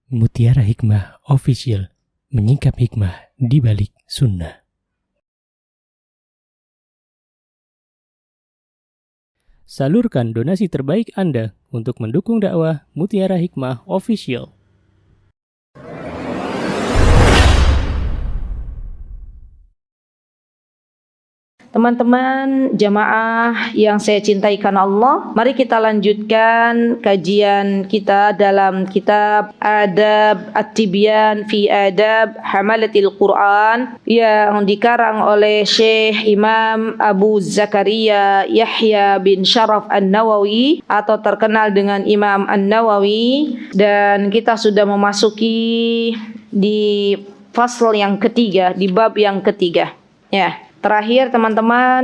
Mutiara Hikmah Official, menyingkap hikmah di balik sunnah. Salurkan donasi terbaik Anda untuk mendukung dakwah Mutiara Hikmah Official. Teman-teman jamaah yang saya cintai karena Allah, mari kita lanjutkan kajian kita dalam kitab Adab At-Tibyan fi Adab Hamalatil Quran yang dikarang oleh Syekh Imam Abu Zakaria Yahya bin Sharaf An-Nawawi atau terkenal dengan Imam An-Nawawi, dan kita sudah memasuki di fasal yang ketiga, di bab yang ketiga. Ya. Terakhir teman-teman,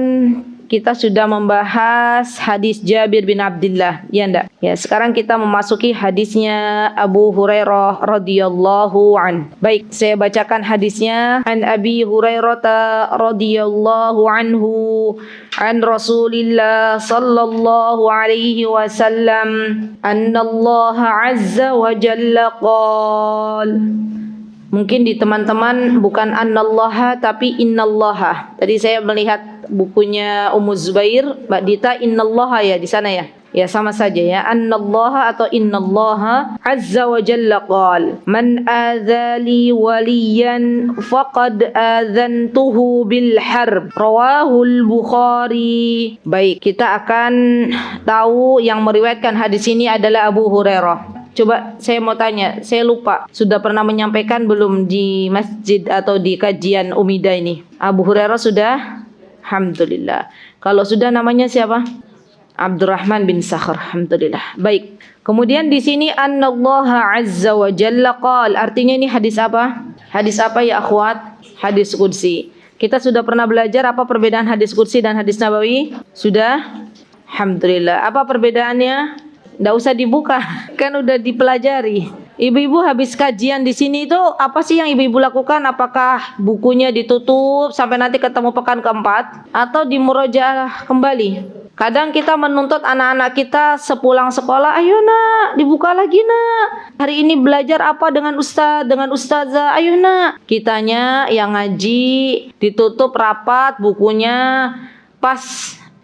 kita sudah membahas hadis Jabir bin Abdullah, ya enggak? Ya, sekarang kita memasuki hadisnya Abu Hurairah radhiyallahu an. Baik, saya bacakan hadisnya. An Abi Hurairah radhiyallahu anhu an Rasulillah sallallahu alaihi wasallam anna Allah azza wa jalla qala. Mungkin di teman-teman bukan annallaha tapi innallaha. Tadi saya melihat bukunya Ummu Zubair, Mbak Dita, innallaha ya di sana ya. Ya sama saja ya, annallaha atau innallaha azza wa jalla qala man adzali waliyan faqad adzantuhu bil harb, rawahul Bukhari. Baik, kita akan tahu yang meriwayatkan hadis ini adalah Abu Hurairah. Coba saya mau tanya, saya lupa sudah pernah menyampaikan belum di masjid atau di kajian Umida ini? Abu Hurairah sudah? Alhamdulillah. Kalau sudah, namanya siapa? Abdurrahman bin Sakhr. Alhamdulillah. Baik. Kemudian di sini annallaha azza wa jalla qala. Artinya ini hadis apa? Hadis apa ya akhwat? Hadis qudsi. Kita sudah pernah belajar apa perbedaan hadis qudsi dan hadis nabawi? Sudah? Alhamdulillah. Apa perbedaannya? Nggak usah dibuka, kan udah dipelajari. Ibu-ibu habis kajian di sini itu apa sih yang ibu-ibu lakukan? Apakah bukunya ditutup sampai nanti ketemu pekan keempat atau dimurojaah kembali? Kadang kita menuntut anak-anak kita sepulang sekolah, ayo nak, dibuka lagi nak. Hari ini belajar apa dengan ustaz, dengan ustazah, ayo nak. Kitanya yang ngaji ditutup rapat bukunya, pas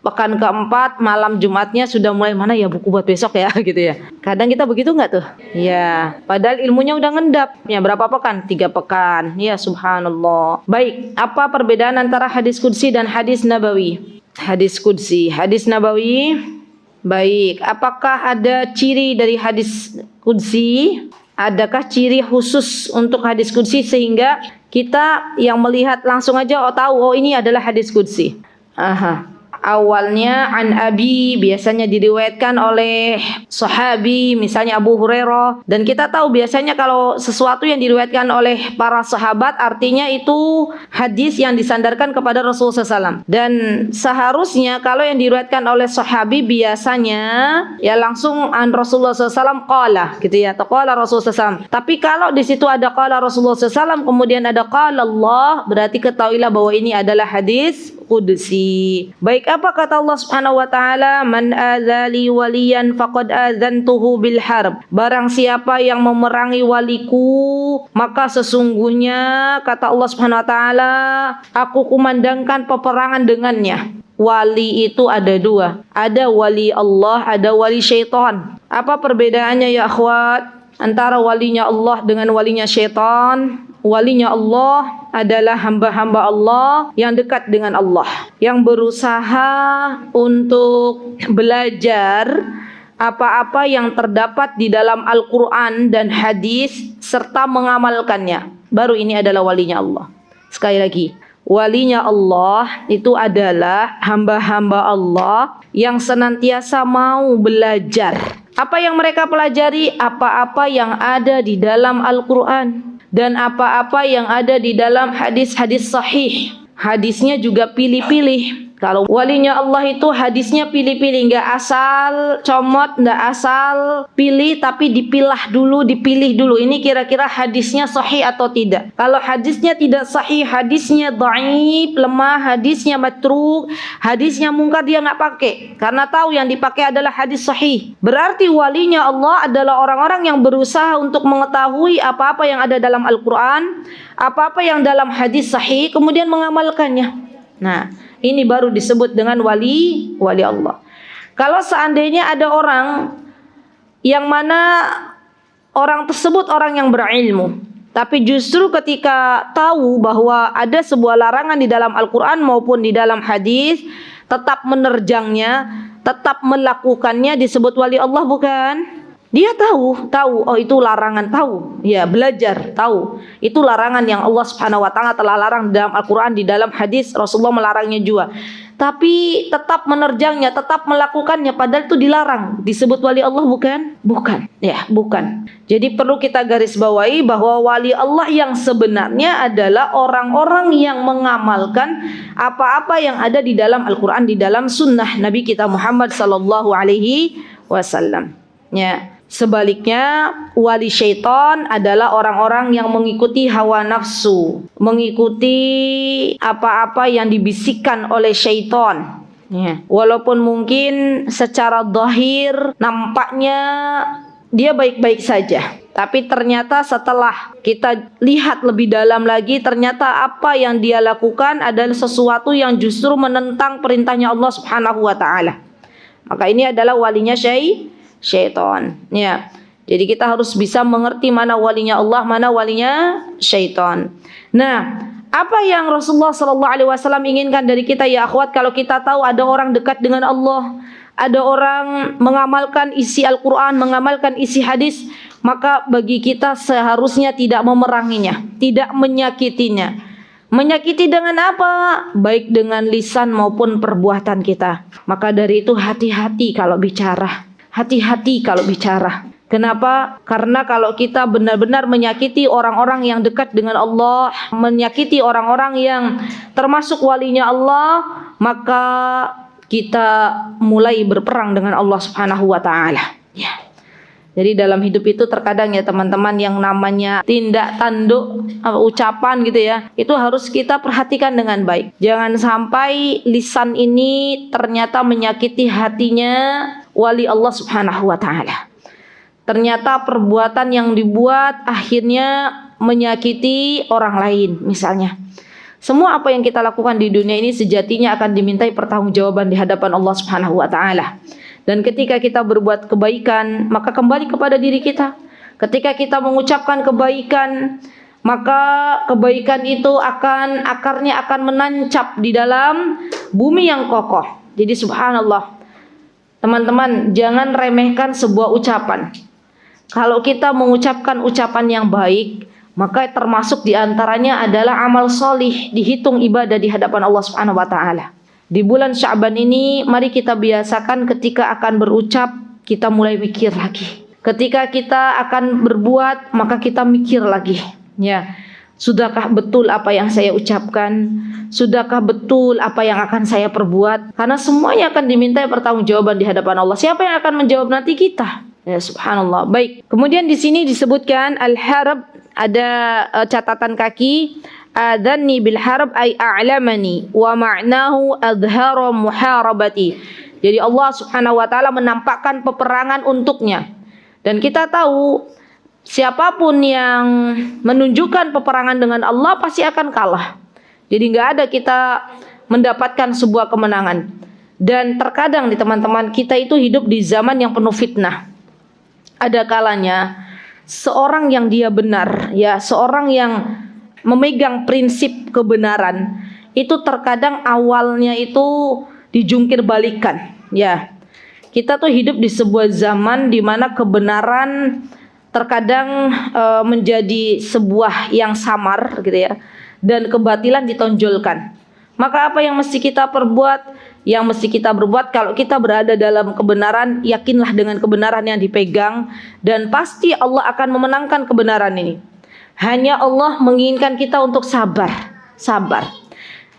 pekan keempat malam Jumatnya sudah mulai, mana ya buku buat besok ya gitu ya. Kadang kita begitu nggak tuh? Ya, padahal ilmunya udah ngendap. Ya berapa pekan? 3 pekan. Ya subhanallah. Baik, apa perbedaan antara hadis qudsi dan hadis nabawi? Hadis qudsi, hadis nabawi. Baik, apakah ada ciri dari hadis qudsi? Adakah ciri khusus untuk hadis qudsi sehingga kita yang melihat langsung aja tahu oh ini adalah hadis qudsi? Aha. Awalnya an Abi, biasanya diriwayatkan oleh sahabi, misalnya Abu Hurairah. Dan kita tahu biasanya kalau sesuatu yang diriwayatkan oleh para sahabat artinya itu hadis yang disandarkan kepada Rasulullah SAW. Dan seharusnya kalau yang diriwayatkan oleh sahabi biasanya ya langsung an Rasulullah SAW qala gitu ya, atau qala Rasulullah SAW. Tapi kalau di situ ada qala Rasulullah SAW kemudian ada qala Allah, berarti ketahuilah bahwa ini adalah hadis qudsi. Baik, apa kata Allah Subhanahu wa taala? Man adzali waliyan faqad adzantuhu bil harb. Barang siapa yang memerangi waliku, maka sesungguhnya kata Allah Subhanahu wa taala, aku kumandangkan peperangan dengannya. Wali itu ada 2. Ada wali Allah, ada wali syaitan. Apa perbedaannya ya akhwat? Antara walinya Allah dengan walinya syaitan? Walinya Allah adalah hamba-hamba Allah yang dekat dengan Allah, yang berusaha untuk belajar apa-apa yang terdapat di dalam Al-Quran dan hadis serta mengamalkannya. Baru ini adalah walinya Allah. Sekali lagi, walinya Allah itu adalah hamba-hamba Allah yang senantiasa mau belajar. Apa yang mereka pelajari? Apa-apa yang ada di dalam Al-Quran dan apa-apa yang ada di dalam hadis-hadis sahih. Hadisnya juga pilih-pilih. Kalau walinya Allah itu hadisnya pilih-pilih, nggak asal comot, nggak asal pilih, tapi dipilih dulu. Ini kira-kira hadisnya sahih atau tidak. Kalau hadisnya tidak sahih, hadisnya dhaif, lemah, hadisnya matruk, hadisnya mungkar, dia nggak pakai. Karena tahu yang dipakai adalah hadis sahih. Berarti walinya Allah adalah orang-orang yang berusaha untuk mengetahui apa-apa yang ada dalam Al-Quran, apa-apa yang dalam hadis sahih, kemudian mengamalkannya. Nah, ini baru disebut dengan wali Allah. Kalau seandainya ada orang yang mana orang tersebut orang yang berilmu, tapi justru ketika tahu bahwa ada sebuah larangan di dalam Al-Quran maupun di dalam hadis, tetap menerjangnya, tetap melakukannya, disebut wali Allah bukan? Dia tahu, oh itu larangan, tahu. Ya, belajar, tahu. Itu larangan yang Allah Subhanahu wa taala telah larang di dalam Al-Qur'an, di dalam hadis Rasulullah melarangnya juga. Tapi tetap menerjangnya, tetap melakukannya padahal itu dilarang. Disebut wali Allah bukan? Bukan. Ya, bukan. Jadi perlu kita garis bawahi bahwa wali Allah yang sebenarnya adalah orang-orang yang mengamalkan apa-apa yang ada di dalam Al-Qur'an, di dalam sunnah Nabi kita Muhammad sallallahu alaihi wasallam. Ya. Sebaliknya, wali syaitan adalah orang-orang yang mengikuti hawa nafsu, mengikuti apa-apa yang dibisikkan oleh syaitan. Ya. Walaupun mungkin secara zahir nampaknya dia baik-baik saja, tapi ternyata setelah kita lihat lebih dalam lagi, ternyata apa yang dia lakukan adalah sesuatu yang justru menentang perintahnya Allah Subhanahu wa taala. Maka ini adalah walinya syaitan. Ya. Jadi kita harus bisa mengerti mana walinya Allah, mana walinya syaitan. Nah, apa yang Rasulullah sallallahu alaihi wasallam inginkan dari kita ya akhwat, kalau kita tahu ada orang dekat dengan Allah, ada orang mengamalkan isi Al-Qur'an, mengamalkan isi hadis, maka bagi kita seharusnya tidak memeranginya, tidak menyakitinya. Menyakiti dengan apa? Baik dengan lisan maupun perbuatan kita. Maka dari itu hati-hati kalau bicara. Hati-hati kalau bicara. Kenapa? Karena kalau kita benar-benar menyakiti orang-orang yang dekat dengan Allah, menyakiti orang-orang yang termasuk walinya Allah, maka kita mulai berperang dengan Allah Subhanahu wa taala. Ya. Jadi dalam hidup itu terkadang ya teman-teman, yang namanya tindak tanduk ucapan gitu ya, itu harus kita perhatikan dengan baik. Jangan sampai lisan ini ternyata menyakiti hatinya wali Allah Subhanahu wa taala. Ternyata perbuatan yang dibuat akhirnya menyakiti orang lain misalnya. Semua apa yang kita lakukan di dunia ini sejatinya akan dimintai pertanggungjawaban di hadapan Allah Subhanahu wa taala. Dan ketika kita berbuat kebaikan, maka kembali kepada diri kita. Ketika kita mengucapkan kebaikan, maka kebaikan itu akarnya akan menancap di dalam bumi yang kokoh. Jadi subhanallah, teman-teman, jangan remehkan sebuah ucapan. Kalau kita mengucapkan ucapan yang baik, maka termasuk diantaranya adalah amal solih, dihitung ibadah di hadapan Allah Subhanahu wa taala. Di bulan Sya'ban ini, mari kita biasakan ketika akan berucap, kita mulai mikir lagi. Ketika kita akan berbuat, maka kita mikir lagi. Ya, sudahkah betul apa yang saya ucapkan? Sudahkah betul apa yang akan saya perbuat? Karena semuanya akan dimintai pertanggungjawaban di hadapan Allah. Siapa yang akan menjawab nanti? Kita. Ya, subhanallah. Baik. Kemudian di sini disebutkan al-harb, ada catatan kaki. Adhanni bil harb ay a'lamani wa ma'nahu adhara muharabati. Jadi Allah Subhanahu wa taala menampakkan peperangan untuknya. Dan kita tahu siapapun yang menunjukkan peperangan dengan Allah pasti akan kalah. Jadi enggak ada kita mendapatkan sebuah kemenangan. Dan terkadang nih teman-teman, kita itu hidup di zaman yang penuh fitnah. Ada kalanya seorang yang dia benar, ya, seorang yang memegang prinsip kebenaran, itu terkadang awalnya itu dijungkir balikan. Ya, kita tuh hidup di sebuah zaman di mana kebenaran terkadang menjadi sebuah yang samar gitu ya, dan kebatilan ditonjolkan. Maka apa yang mesti kita perbuat? Yang mesti kita berbuat, kalau kita berada dalam kebenaran, yakinlah dengan kebenaran yang dipegang, dan pasti Allah akan memenangkan kebenaran ini. Hanya Allah menginginkan kita untuk sabar.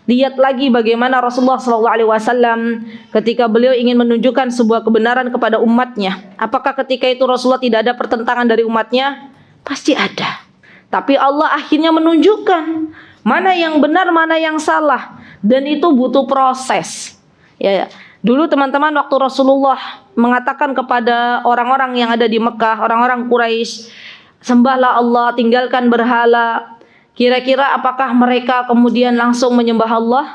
Lihat lagi bagaimana Rasulullah SAW ketika beliau ingin menunjukkan sebuah kebenaran kepada umatnya. Apakah ketika itu Rasulullah tidak ada pertentangan dari umatnya? Pasti ada. Tapi Allah akhirnya menunjukkan mana yang benar, mana yang salah. Dan itu butuh proses. Ya. Dulu teman-teman waktu Rasulullah mengatakan kepada orang-orang yang ada di Mekah, orang-orang Quraisy, sembahlah Allah, tinggalkan berhala. Kira-kira apakah mereka kemudian langsung menyembah Allah?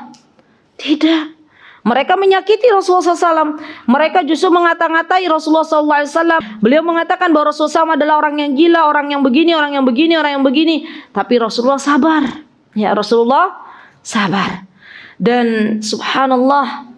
Tidak. Mereka menyakiti Rasulullah SAW. Mereka justru mengata-ngatai Rasulullah SAW. Beliau mengatakan bahwa Rasulullah SAW adalah orang yang gila, orang yang begini, orang yang begini, orang yang begini. Tapi Rasulullah sabar. Ya, Rasulullah sabar. Dan subhanallah,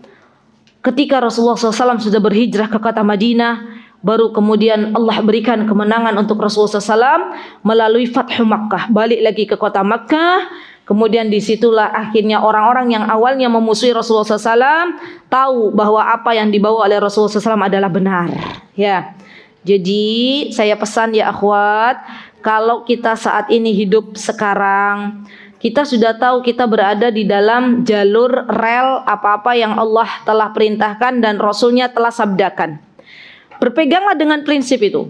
ketika Rasulullah SAW sudah berhijrah ke kota Madinah, baru kemudian Allah berikan kemenangan untuk Rasulullah SAW melalui Fathu Makkah. Balik lagi ke kota Makkah. Kemudian disitulah akhirnya orang-orang yang awalnya memusuhi Rasulullah SAW tahu bahwa apa yang dibawa oleh Rasulullah SAW adalah benar. Ya, jadi saya pesan ya akhwat, kalau kita saat ini hidup sekarang, kita sudah tahu kita berada di dalam jalur rel apa-apa yang Allah telah perintahkan dan Rasulnya telah sabdakan. Berpeganglah dengan prinsip itu.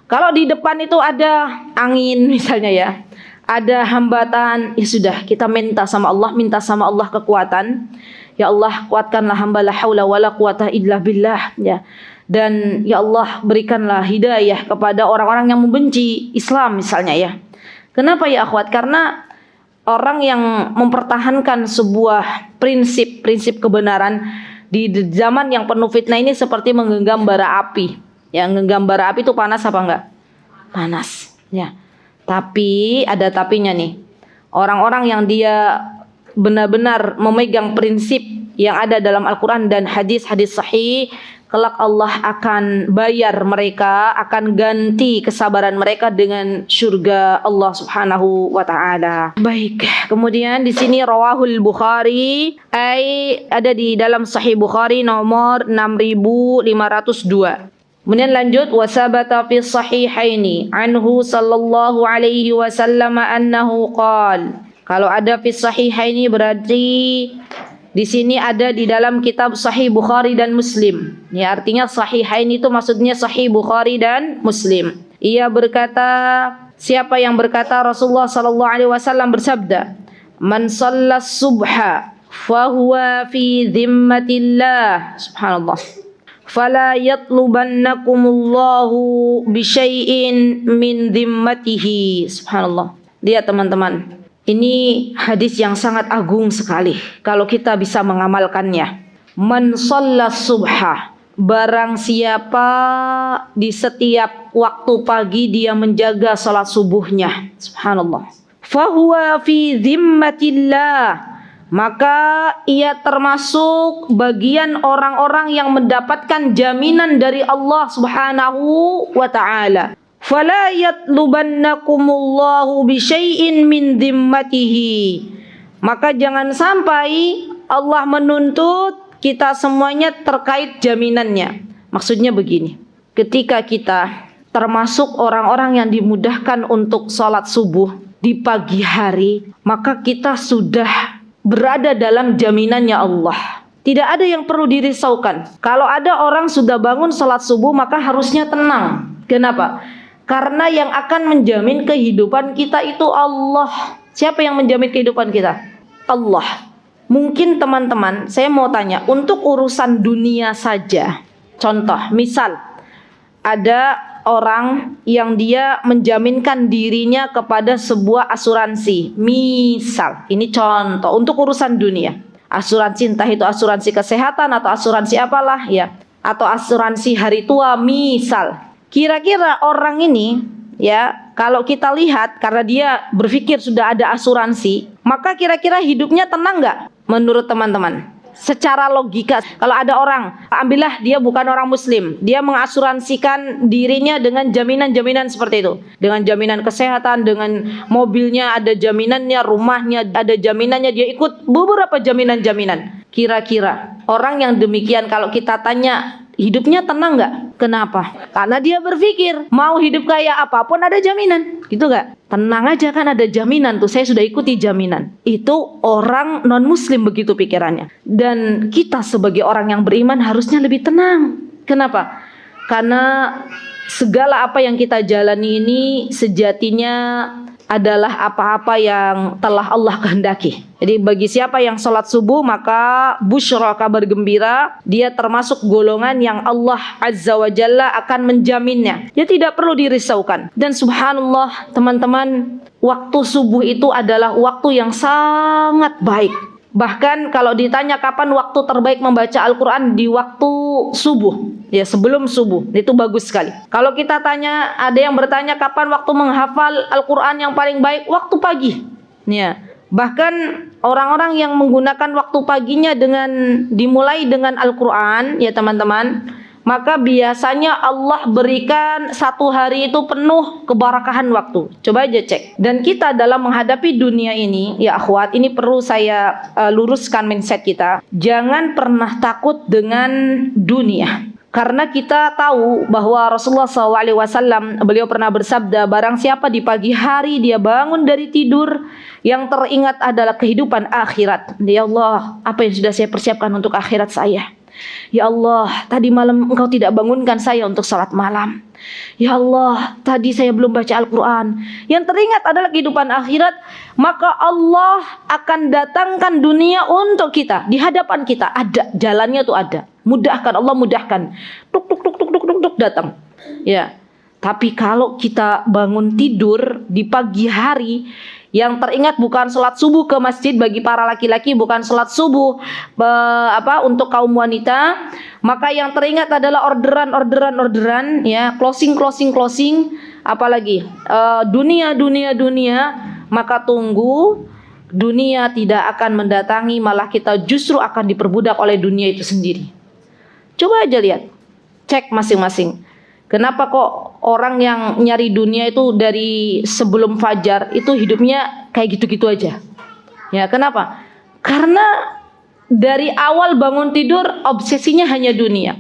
Kalau di depan itu ada angin misalnya ya, ada hambatan, ya sudah kita minta sama Allah kekuatan. Ya Allah, kuatkanlah hamba, la haula wala quwata illa billah ya. Dan ya Allah, berikanlah hidayah kepada orang-orang yang membenci Islam misalnya ya. Kenapa ya akhwat? Karena orang yang mempertahankan sebuah prinsip kebenaran di zaman yang penuh fitnah ini seperti menggenggam bara api. Ya, menggenggam bara api itu panas apa enggak? Panas. Ya. Tapi ada tapinya nih. Orang-orang yang dia benar-benar memegang prinsip yang ada dalam Al-Quran dan hadis-hadis sahih, kelak Allah akan bayar mereka, akan ganti kesabaran mereka dengan surga Allah Subhanahu wa taala. Baik, kemudian di sini rawahul Bukhari, ada di dalam Sahih Bukhari nomor 6502. Kemudian lanjut, wasabata fi sahihaini anhu sallallahu alaihi wasallam annahu qala. Kalau ada fi sahihaini berarti di sini ada di dalam kitab Sahih Bukhari dan Muslim. Ya, artinya Sahihain itu maksudnya Sahih Bukhari dan Muslim. Ia berkata, siapa yang berkata Rasulullah sallallahu alaihi wasallam bersabda, "Man shallas subha fahuwa fi dhimmatillah." Subhanallah. "Fala yatlubannakumullahu bi syai'in min dhimmatihi." Subhanallah. Lihat teman-teman. Ini hadis yang sangat agung sekali kalau kita bisa mengamalkannya. Man shallas subha, barang siapa di setiap waktu pagi dia menjaga salat subuhnya. Subhanallah. Fahuwa fi dhimmatillah, maka ia termasuk bagian orang-orang yang mendapatkan jaminan dari Allah Subhanahu wa ta'ala. Fala yatlubannakumullahu bisyai'in min dhimmatihi, maka jangan sampai Allah menuntut kita semuanya terkait jaminannya. Maksudnya begini, ketika kita termasuk orang-orang yang dimudahkan untuk sholat subuh di pagi hari, maka kita sudah berada dalam jaminannya Allah. Tidak ada yang perlu dirisaukan. Kalau ada orang sudah bangun sholat subuh, maka harusnya tenang. Kenapa? Karena yang akan menjamin kehidupan kita itu Allah. Siapa yang menjamin kehidupan kita? Allah. Mungkin teman-teman, saya mau tanya, untuk urusan dunia saja, contoh, misal ada orang yang dia menjaminkan dirinya kepada sebuah asuransi. Misal, ini contoh untuk urusan dunia. Asuransi, entah itu asuransi kesehatan atau asuransi apalah ya, atau asuransi hari tua misal. Kira-kira orang ini ya, kalau kita lihat karena dia berpikir sudah ada asuransi, maka kira-kira hidupnya tenang nggak menurut teman-teman? Secara logika, kalau ada orang, ambillah dia bukan orang muslim, dia mengasuransikan dirinya dengan jaminan-jaminan seperti itu, dengan jaminan kesehatan, dengan mobilnya ada jaminannya, rumahnya ada jaminannya, dia ikut beberapa jaminan-jaminan. Kira-kira orang yang demikian kalau kita tanya hidupnya tenang nggak? Kenapa? Karena dia berpikir mau hidup kayak apapun ada jaminan, gitu nggak? Tenang aja kan ada jaminan tuh, saya sudah ikuti jaminan. Itu orang non muslim begitu pikirannya. Dan kita sebagai orang yang beriman harusnya lebih tenang. Kenapa? Karena segala apa yang kita jalani ini sejatinya adalah apa-apa yang telah Allah kehendaki. Jadi bagi siapa yang sholat subuh maka busyra, kabar gembira, dia termasuk golongan yang Allah Azza wa Jalla akan menjaminnya. Dia tidak perlu dirisaukan. Dan subhanallah teman-teman, waktu subuh itu adalah waktu yang sangat baik. Bahkan kalau ditanya kapan waktu terbaik membaca Al-Quran, di waktu subuh, ya sebelum subuh, itu bagus sekali. Kalau kita tanya, ada yang bertanya kapan waktu menghafal Al-Quran yang paling baik, waktu pagi. Ya. Bahkan orang-orang yang menggunakan waktu paginya dengan dimulai dengan Al-Quran, ya teman-teman, maka biasanya Allah berikan satu hari itu penuh keberkahan waktu. Coba aja cek. Dan kita dalam menghadapi dunia ini, ya akhwat, ini perlu saya luruskan mindset kita. Jangan pernah takut dengan dunia. Karena kita tahu bahwa Rasulullah SAW, beliau pernah bersabda, barang siapa di pagi hari dia bangun dari tidur, yang teringat adalah kehidupan akhirat. Ya Allah, apa yang sudah saya persiapkan untuk akhirat saya? Ya Allah, tadi malam engkau tidak bangunkan saya untuk salat malam. Ya Allah, tadi saya belum baca Al-Quran. Yang teringat adalah kehidupan akhirat. Maka Allah akan datangkan dunia untuk kita. Di hadapan kita ada, jalannya tuh ada. Mudahkan, Allah mudahkan. Tuk tuk tuk tuk tuk tuk tuk datang. Ya. Tapi kalau kita bangun tidur di pagi hari, yang teringat bukan sholat subuh ke masjid bagi para laki-laki, bukan sholat subuh untuk kaum wanita, maka yang teringat adalah orderan, ya, closing, apalagi dunia, maka tunggu, dunia tidak akan mendatangi, malah kita justru akan diperbudak oleh dunia itu sendiri. Coba aja lihat, cek masing-masing. Kenapa kok orang yang nyari dunia itu dari sebelum fajar itu hidupnya kayak gitu-gitu aja? Ya, kenapa? Karena dari awal bangun tidur obsesinya hanya dunia.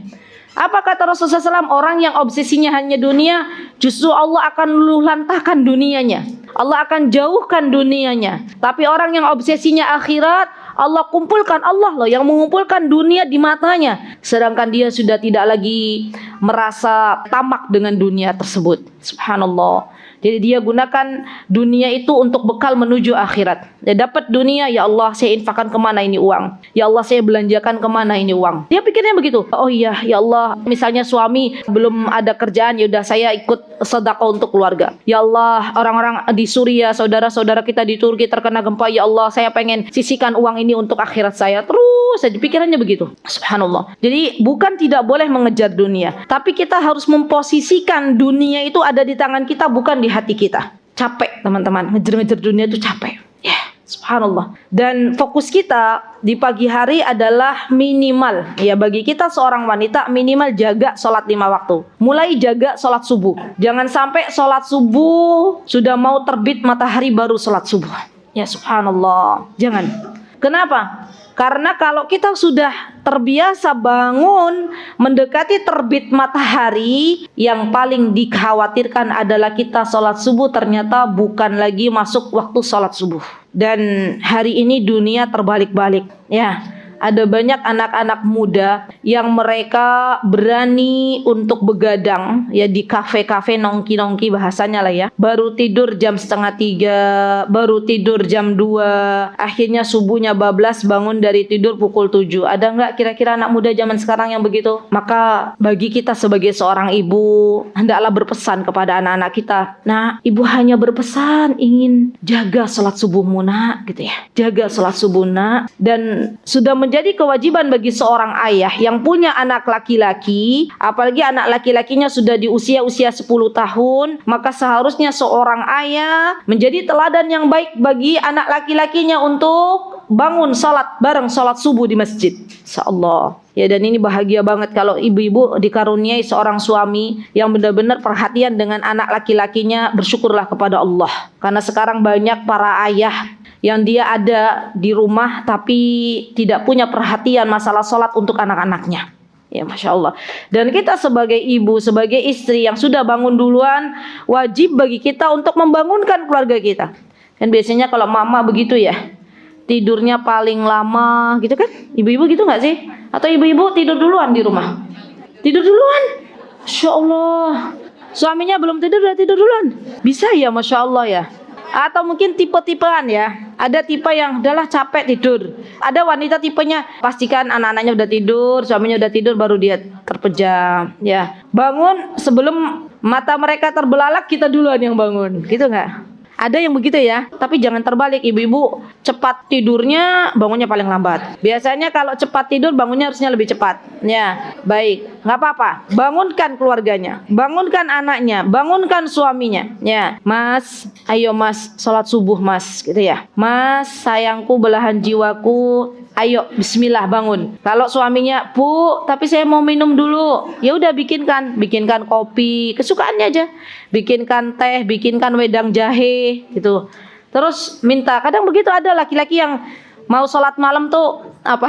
Apa kata Rasulullah SAW? Orang yang obsesinya hanya dunia, justru Allah akan luluhlantahkan dunianya. Allah akan jauhkan dunianya. Tapi orang yang obsesinya akhirat, Allah kumpulkan, Allah loh yang mengumpulkan dunia di matanya. Sedangkan dia sudah tidak lagi merasa tamak dengan dunia tersebut. Subhanallah. Jadi dia gunakan dunia itu untuk bekal menuju akhirat. Dia dapat dunia, ya Allah saya infakkan kemana ini uang. Ya Allah saya belanjakan kemana ini uang. Dia pikirnya begitu. Oh iya, ya Allah, misalnya suami belum ada kerjaan, ya udah saya ikut sedekah untuk keluarga. Ya Allah, orang-orang di Suriah, saudara-saudara kita di Turki terkena gempa, ya Allah saya pengen sisihkan uang ini untuk akhirat saya. Terus saja pikirannya begitu. Subhanallah. Jadi bukan tidak boleh mengejar dunia, tapi kita harus memposisikan dunia itu ada di tangan kita, bukan di hati kita. Capek teman-teman, ngejar-ngejar dunia itu capek. Ya, subhanallah. Dan fokus kita di pagi hari adalah minimal, ya bagi kita seorang wanita minimal jaga sholat 5 waktu. Mulai jaga sholat subuh. Jangan sampai sholat subuh sudah mau terbit matahari baru sholat subuh. Ya subhanallah. Jangan. Kenapa? Karena kalau kita sudah terbiasa bangun mendekati terbit matahari, yang paling dikhawatirkan adalah kita sholat subuh ternyata bukan lagi masuk waktu sholat subuh. Dan hari ini dunia terbalik-balik, ya. Ada banyak anak-anak muda yang mereka berani untuk begadang, ya di kafe-kafe, nongki-nongki bahasanya lah ya. Baru tidur jam 2:30, baru tidur jam 2, akhirnya subuhnya bablas bangun dari tidur pukul 7. Ada nggak kira-kira anak muda zaman sekarang yang begitu? Maka bagi kita sebagai seorang ibu, hendaklah berpesan kepada anak-anak kita. Nah, ibu hanya berpesan ingin jaga sholat subuhmu nak, gitu ya. Jaga sholat subuh nak. Dan sudah menjadi kewajiban bagi seorang ayah yang punya anak laki-laki, apalagi anak laki-lakinya sudah di usia 10 tahun, maka seharusnya seorang ayah menjadi teladan yang baik bagi anak laki-lakinya untuk bangun sholat bareng sholat subuh di masjid. Insyaallah. Ya, dan ini bahagia banget kalau ibu-ibu dikaruniai seorang suami yang benar-benar perhatian dengan anak laki-lakinya. Bersyukurlah kepada Allah. Karena sekarang banyak para ayah yang dia ada di rumah tapi tidak punya perhatian masalah sholat untuk anak-anaknya. Ya Masya Allah. Dan kita sebagai ibu, sebagai istri yang sudah bangun duluan, wajib bagi kita untuk membangunkan keluarga kita. Kan biasanya kalau mama begitu ya, tidurnya paling lama gitu kan? Ibu-ibu gitu nggak sih? Atau ibu-ibu tidur duluan di rumah? Tidur duluan? Masya Allah. Suaminya belum tidur, udah tidur duluan. Bisa ya Masya Allah ya. Atau mungkin tipe-tipean ya. Ada tipe yang udahlah capek tidur. Ada wanita tipenya pastikan anak-anaknya udah tidur, suaminya udah tidur baru dia terpejam ya. Bangun sebelum mata mereka terbelalak, kita duluan yang bangun. Gitu enggak? Ada yang begitu ya, tapi jangan terbalik. Ibu-ibu cepat tidurnya, bangunnya paling lambat. Biasanya kalau cepat tidur, bangunnya harusnya lebih cepat. Ya, baik, nggak apa-apa. Bangunkan keluarganya, bangunkan anaknya, bangunkan suaminya. Ya, Mas, ayo Mas, sholat subuh Mas, gitu ya. Mas, sayangku, belahan jiwaku. Ayo, bismillah bangun. Kalau suaminya, Bu, tapi saya mau minum dulu. Ya udah bikinkan kopi, kesukaannya aja. Bikinkan teh, bikinkan wedang jahe, gitu. Terus minta, kadang begitu ada laki-laki yang mau sholat malam tuh apa?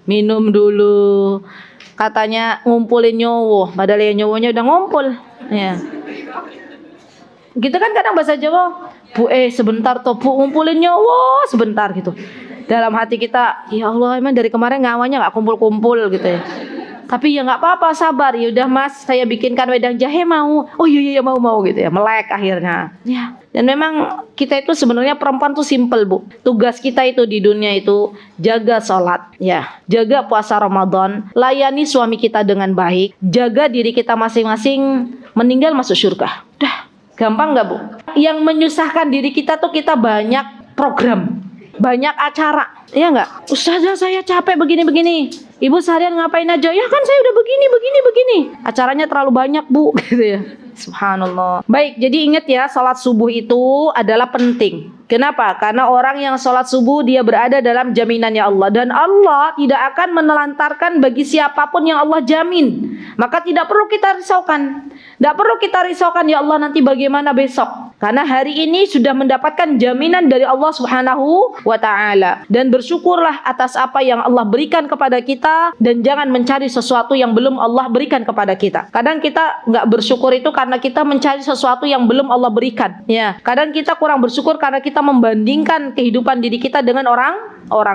Minum dulu. Katanya ngumpulin nyowo, padahal ya nyowonya udah ngumpul. Ya. Gitu kan kadang bahasa Jawa, Bu sebentar toh Bu, ngumpulin nyowo sebentar gitu. Dalam hati kita, ya Allah emang dari kemarin ngawanya nggak kumpul-kumpul gitu ya. Tapi ya nggak apa-apa, sabar. Ya udah Mas, saya bikinkan wedang jahe mau. Oh iya mau gitu ya, melek akhirnya. Ya. Dan memang kita itu sebenarnya perempuan tuh simple Bu. Tugas kita itu di dunia itu jaga sholat, ya, jaga puasa Ramadan, layani suami kita dengan baik, jaga diri kita masing-masing, meninggal masuk surga. Udah, gampang nggak Bu? Yang menyusahkan diri kita tuh kita banyak program, banyak acara, ya enggak? Ustazah saya capek begini-begini. Ibu seharian ngapain aja? Ya kan saya udah begini. Acaranya terlalu banyak Bu, gitu ya. Subhanallah. Baik, jadi ingat ya, salat subuh itu adalah penting. Kenapa? Karena orang yang salat subuh dia berada dalam jaminannya Allah. Dan Allah tidak akan menelantarkan bagi siapapun yang Allah jamin. Maka tidak perlu kita risaukan. Tidak perlu kita risaukan, ya Allah nanti bagaimana besok. Karena hari ini sudah mendapatkan jaminan dari Allah Subhanahu wa ta'ala. Dan bersyukurlah atas apa yang Allah berikan kepada kita. Dan jangan mencari sesuatu yang belum Allah berikan kepada kita. Kadang kita nggak bersyukur itu karena kita mencari sesuatu yang belum Allah berikan. Ya, kadang kita kurang bersyukur karena kita membandingkan kehidupan diri kita dengan orang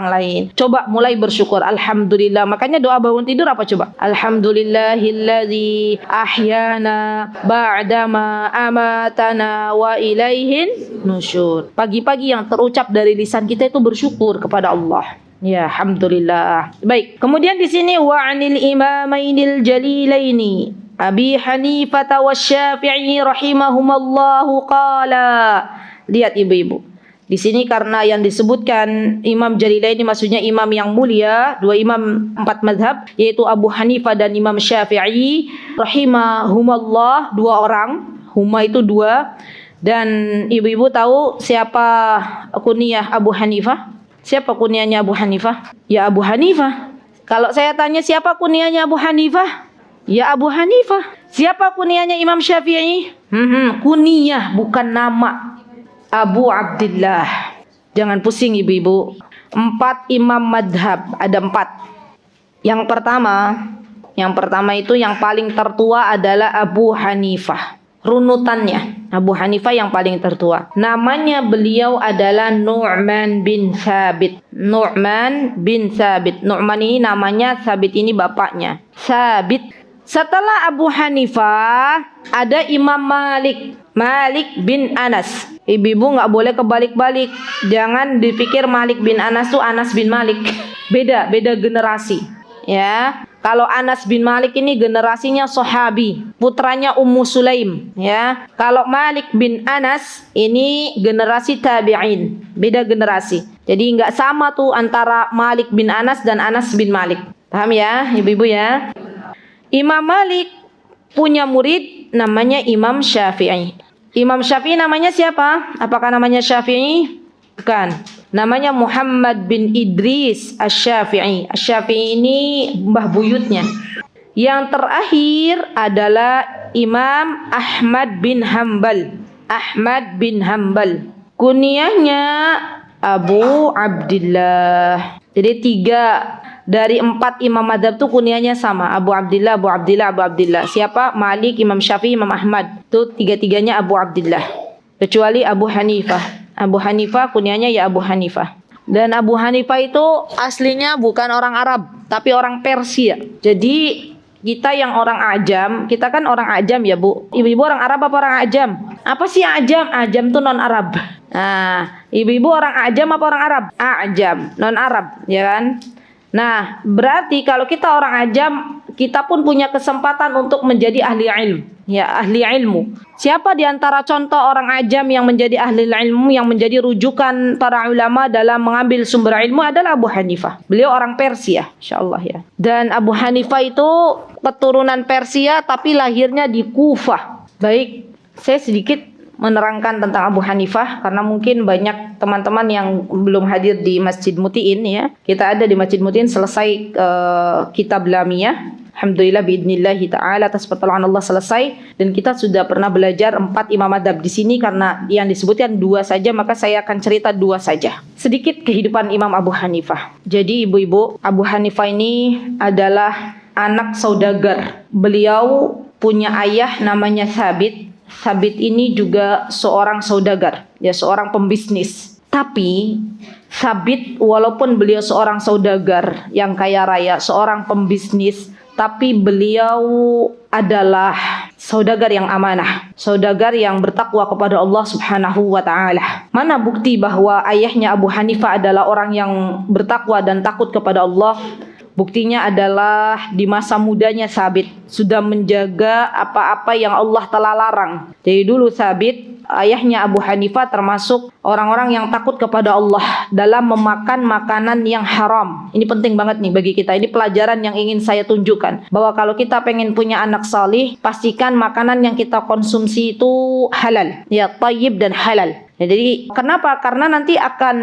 lain. Coba mulai bersyukur. Alhamdulillah. Makanya doa bangun tidur apa coba? Alhamdulillahilladzi ahyana ba'dama amatana wa ilaihin nusyur. Pagi-pagi yang terucap dari lisan kita itu bersyukur kepada Allah. Ya, alhamdulillah. Baik. Kemudian di sini wa 'anil imamainil jalilaini Abi Hanifah wa Syafi'i rahimahumallahu qala. Lihat ibu-ibu. Di sini karena yang disebutkan Imam Jalilain ini maksudnya imam yang mulia, dua imam 4 mazhab, yaitu Abu Hanifah dan Imam Syafi'i rahimahumallah, dua orang. Huma itu dua. Dan ibu-ibu tahu siapa kunyah Abu Hanifah? Siapa kunyahnya Abu Hanifah? Ya Abu Hanifah. Kalau saya tanya siapa kunyahnya Abu Hanifah? Ya Abu Hanifah. Siapa kunyahnya Imam Syafi'i? Kunyah bukan nama. Abu Abdillah. Jangan pusing ibu-ibu. 4 imam madhab. Ada 4. Yang pertama itu yang paling tertua adalah Abu Hanifah. Runutannya Abu Hanifah yang paling tertua. Namanya beliau adalah Nu'man bin Thabit. Nu'man bin Thabit. Nu'man ini namanya, Thabit ini bapaknya. Thabit. Setelah Abu Hanifah ada Imam Malik. Malik bin Anas. Ibu-ibu nggak boleh kebalik-balik. Jangan dipikir Malik bin Anas tuh Anas bin Malik. Beda generasi. Ya, kalau Anas bin Malik ini generasinya sahabi, putranya Ummu Sulaim. Ya, kalau Malik bin Anas ini generasi tabi'in, beda generasi. Jadi nggak sama tuh antara Malik bin Anas dan Anas bin Malik. Paham ya, ibu-ibu ya? Imam Malik punya murid namanya Imam Syafi'i. Imam Syafi'i namanya siapa? Apakah namanya Syafi'i? Bukan. Namanya Muhammad bin Idris Asy-Syafi'i. Asy-Syafi'i ini mbah buyutnya. Yang terakhir adalah Imam Ahmad bin Hanbal. Ahmad bin Hanbal. Kunyahnya Abu Abdillah. Jadi dari 4 imam madzhab tuh kunyahnya sama, Abu Abdillah, Abu Abdillah, Abu Abdillah. Siapa? Malik, Imam Syafi'i, Imam Ahmad. Itu 3-tiganya Abu Abdillah. Kecuali Abu Hanifah. Abu Hanifah kunyahnya ya Abu Hanifah. Dan Abu Hanifah itu aslinya bukan orang Arab, tapi orang Persia. Jadi kita yang orang ajam, kita kan orang ajam ya Bu. Ibu-ibu orang Arab apa orang ajam? Apa sih ajam? Ajam tuh non Arab. Nah, ibu-ibu orang ajam apa orang Arab? Ajam, non Arab, ya kan? Nah, berarti kalau kita orang ajam, kita pun punya kesempatan untuk menjadi ahli ilmu. Ya, ahli ilmu. Siapa di antara contoh orang ajam yang menjadi ahli ilmu, yang menjadi rujukan para ulama dalam mengambil sumber ilmu adalah Abu Hanifah. Beliau orang Persia, insyaallah ya. Dan Abu Hanifah itu keturunan Persia tapi lahirnya di Kufah. Baik, saya sedikit menerangkan tentang Abu Hanifah karena mungkin banyak teman-teman yang belum hadir di Masjid Mutiin ya. Kita ada di Masjid Mutiin selesai kitab Lamiyah. Alhamdulillah biidnillahi ta'ala atas pertolongan Allah selesai, dan kita sudah pernah belajar 4 imam madzhab di sini. Karena yang disebutkan 2 saja, maka saya akan cerita 2 saja. Sedikit kehidupan Imam Abu Hanifah. Jadi ibu-ibu, Abu Hanifah ini adalah anak saudagar. Beliau punya ayah namanya Thabit. Thabit ini juga seorang saudagar, ya, seorang pembisnis. Tapi Thabit walaupun beliau seorang saudagar yang kaya raya, seorang pembisnis, tapi beliau adalah saudagar yang amanah, saudagar yang bertakwa kepada Allah Subhanahu wa taala. Mana bukti bahwa ayahnya Abu Hanifah adalah orang yang bertakwa dan takut kepada Allah? Buktinya adalah di masa mudanya Thabit sudah menjaga apa-apa yang Allah telah larang. Jadi dulu Thabit, ayahnya Abu Hanifah, termasuk orang-orang yang takut kepada Allah dalam memakan makanan yang haram. Ini penting banget nih bagi kita. Ini pelajaran yang ingin saya tunjukkan, bahwa kalau kita pengen punya anak salih, pastikan makanan yang kita konsumsi itu halal, ya, thayyib dan halal. Ya, jadi kenapa? Karena nanti akan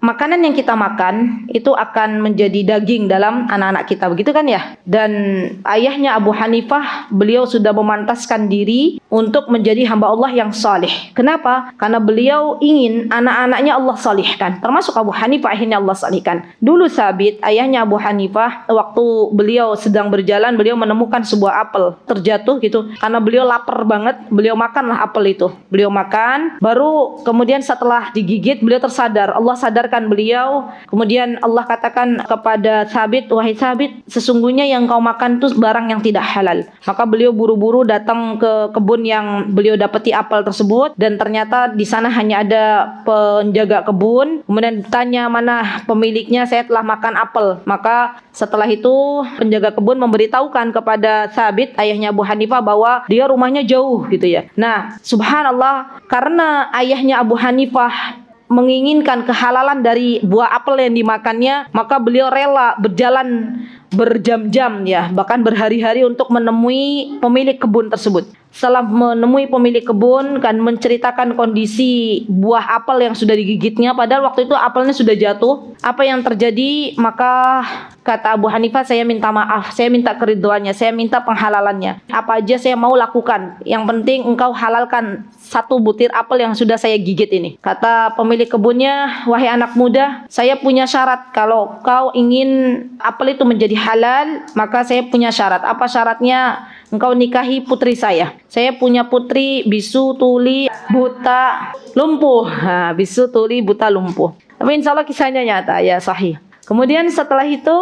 makanan yang kita makan itu akan menjadi daging dalam anak-anak kita, begitu kan ya? Dan ayahnya Abu Hanifah, beliau sudah memantaskan diri untuk menjadi hamba Allah yang saleh. Kenapa? Karena beliau ingin anak-anaknya Allah salihkan. Termasuk Abu Hanifah akhirnya Allah salihkan. Dulu Thabit, ayahnya Abu Hanifah, waktu beliau sedang berjalan, beliau menemukan sebuah apel terjatuh gitu. Karena beliau lapar banget, beliau makanlah apel itu. Beliau makan, baru kemudian setelah digigit beliau tersadar. Allah sadarkan beliau. Kemudian Allah katakan kepada Thabit, wahai Thabit, sesungguhnya yang kau makan itu barang yang tidak halal. Maka beliau buru-buru datang ke kebun yang beliau dapati apel tersebut, dan ternyata di sana hanya ada penjaga kebun. Kemudian ditanya, mana pemiliknya, saya telah makan apel. Maka setelah itu penjaga kebun memberitahukan kepada Thabit, ayahnya Abu Hanifah, bahwa dia rumahnya jauh gitu ya. Nah, subhanallah, karena ayahnya Abu Hanifah menginginkan kehalalan dari buah apel yang dimakannya, maka beliau rela berjalan berjam-jam ya, bahkan berhari-hari untuk menemui pemilik kebun tersebut. Setelah menemui pemilik kebun, kan menceritakan kondisi buah apel yang sudah digigitnya, padahal waktu itu apelnya sudah jatuh. Apa yang terjadi? Maka kata Abu Hanifah, saya minta maaf, saya minta keridhoannya, saya minta penghalalannya. Apa aja saya mau lakukan, yang penting engkau halalkan 1 butir apel yang sudah saya gigit ini. Kata pemilik kebunnya, wahai anak muda, saya punya syarat. Kalau kau ingin apel itu menjadi halal, maka saya punya syarat. Apa syaratnya? Engkau nikahi putri saya. Saya punya putri bisu, tuli, buta, lumpuh. Bisu, tuli, buta, lumpuh. Tapi insya Allah kisahnya nyata, ya sahih. Kemudian setelah itu